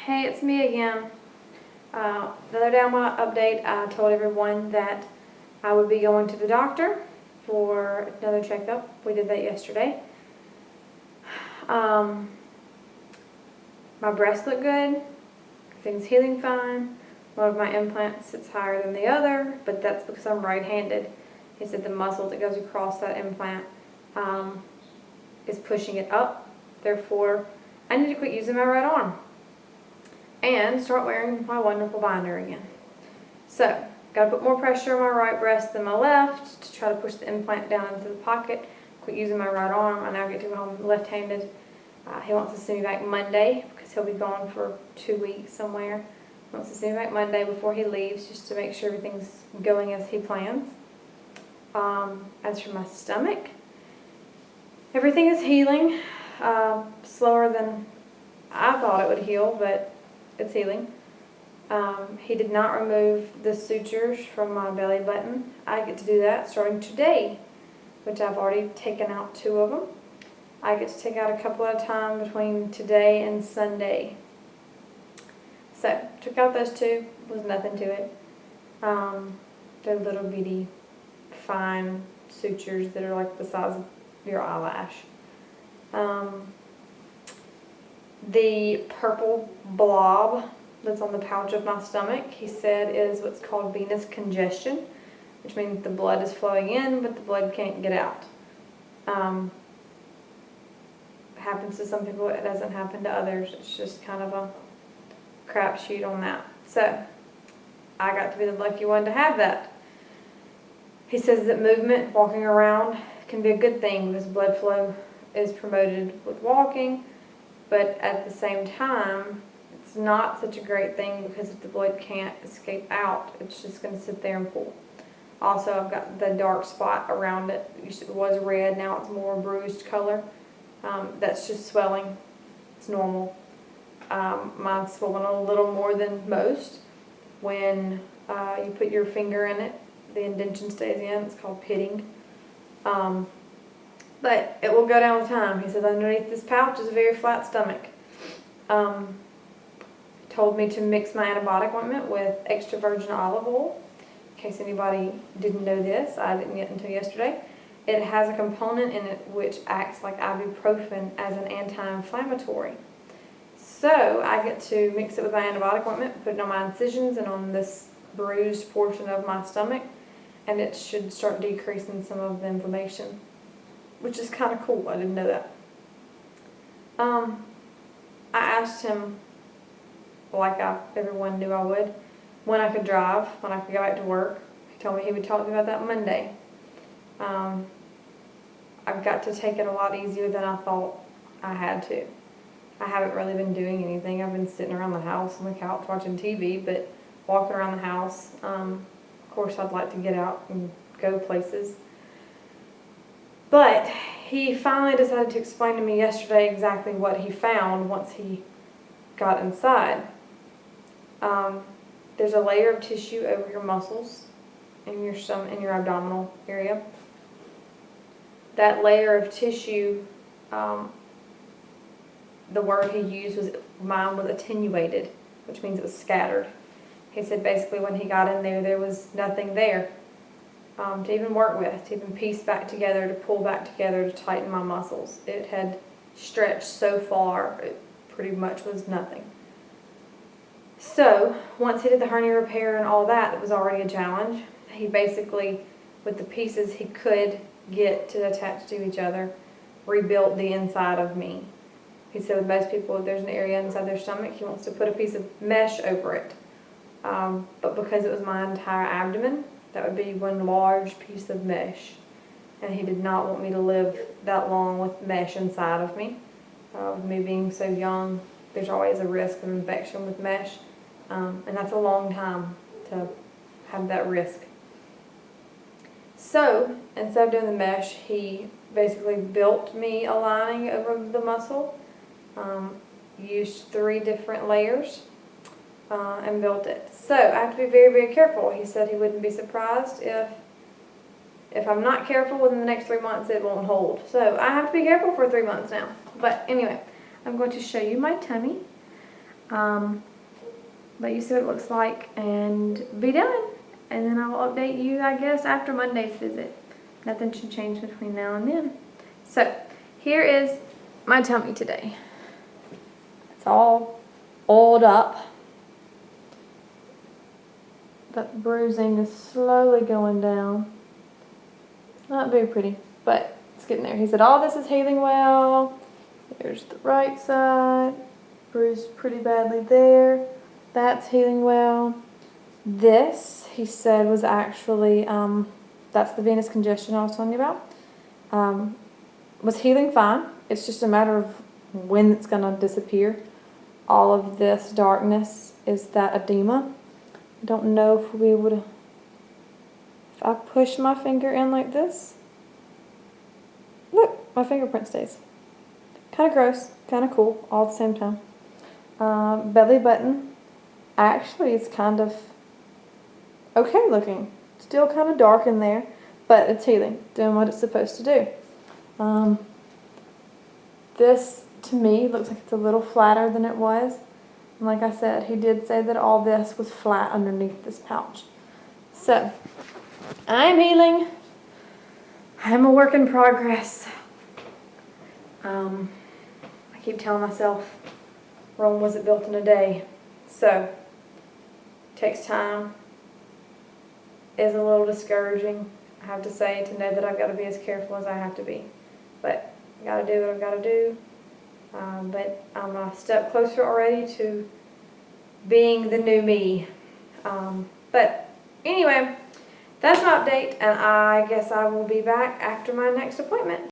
Hey, it's me again. The other day on my update, I told everyone that I would be going to the doctor for another checkup. We did that yesterday. My breasts look good. Everything's healing fine. One of my implants sits higher than the other, but that's because I'm right-handed. He said the muscle that goes across that implant is pushing it up. Therefore, I need to quit using my right arm and start wearing my wonderful binder again. So, gotta put more pressure on my right breast than my left to try to push the implant down into the pocket. Quit using my right arm. I now get to go home left-handed. He wants to send me back Monday because he'll be gone for 2 weeks somewhere. He wants to send me back Monday before he leaves just to make sure everything's going as he plans. As for my stomach, everything is healing. Slower than I thought it would heal, but it's healing. He did not remove the sutures from my belly button. I get to do that starting today, which I've already taken out 2 of them. I get to take out a couple at a time between today and Sunday. So, took out those 2, was nothing to it. They're little bitty, fine sutures that are like the size of your eyelash. The purple blob that's on the pouch of my stomach, he said, is what's called venous congestion, which means the blood is flowing in, but the blood can't get out. It happens to some people, it doesn't happen to others. It's just kind of a crapshoot on that. So, I got to be the lucky one to have that. He says that movement, walking around, can be a good thing because blood flow is promoted with walking, but at the same time, it's not such a great thing because if the blood can't escape out, it's just going to sit there and pool. Also, I've got the dark spot around it. It was red, now it's more bruised color. That's just swelling. It's normal. Mine's swollen a little more than most. When you put your finger in it, the indentation stays in. It's called pitting. But it will go down with time. He says underneath this pouch is a very flat stomach. Told me to mix my antibiotic ointment with extra virgin olive oil. In case anybody didn't know this, I didn't yet until yesterday. It has a component in it which acts like ibuprofen as an anti-inflammatory. So I get to mix it with my antibiotic ointment, put it on my incisions and on this bruised portion of my stomach, and it should start decreasing some of the inflammation, which is kind of cool. I didn't know that. I asked him, like everyone knew I would, when I could drive, when I could go back to work. He told me he would talk to me about that Monday. I've got to take it a lot easier than I thought I had to. I haven't really been doing anything. I've been sitting around the house on the couch watching TV, but walking around the house. Of course, I'd like to get out and go places. But he finally decided to explain to me yesterday exactly what he found once he got inside. There's a layer of tissue over your muscles in your stomach, in your abdominal area. That layer of tissue, the word he used was, mine was attenuated, which means it was scattered. He said basically when he got in there, there was nothing there to even work with, to even piece back together, to pull back together, to tighten my muscles. It had stretched so far, it pretty much was nothing. So, once he did the hernia repair and all that, it was already a challenge. He basically, with the pieces he could get to attach to each other, rebuilt the inside of me. He said with most people, if there's an area inside their stomach, he wants to put a piece of mesh over it. But because it was my entire abdomen, that would be one large piece of mesh. And he did not want me to live that long with mesh inside of me. With me being so young, there's always a risk of infection with mesh. And that's a long time to have that risk. So, instead of doing the mesh, he basically built me a lining over the muscle. Used 3 different layers and built it. So I have to be very, very careful. He said he wouldn't be surprised if I'm not careful within the next 3 months it won't hold. So I have to be careful for 3 months now. But anyway, I'm going to show you my tummy. Let you see what it looks like and be done. And then I will update you, I guess, after Monday's visit. Nothing should change between now and then. So, here is my tummy today. It's all oiled up. That bruising is slowly going down. Not very pretty, but it's getting there. He said all this is healing well. There's the right side. Bruised pretty badly there. That's healing well. This, he said, was actually, that's the venous congestion I was telling you about. Was healing fine. It's just a matter of when it's going to disappear. All of this darkness is that edema. I don't know if we would, if I push my finger in like this, look, my fingerprint stays. Kind of gross, kind of cool, all at the same time. Belly button, actually it's kind of okay looking. Still kind of dark in there, but it's healing, doing what it's supposed to do. This, to me, looks like it's a little flatter than it was. And like I said, he did say that all this was flat underneath this pouch. So, I am healing. I am a work in progress. I keep telling myself, Rome wasn't built in a day. So, it takes time. Is a little discouraging, I have to say, to know that I've got to be as careful as I have to be. But I got to do what I've got to do. But I'm a step closer already to being the new me. But anyway, that's my update, and I guess I will be back after my next appointment.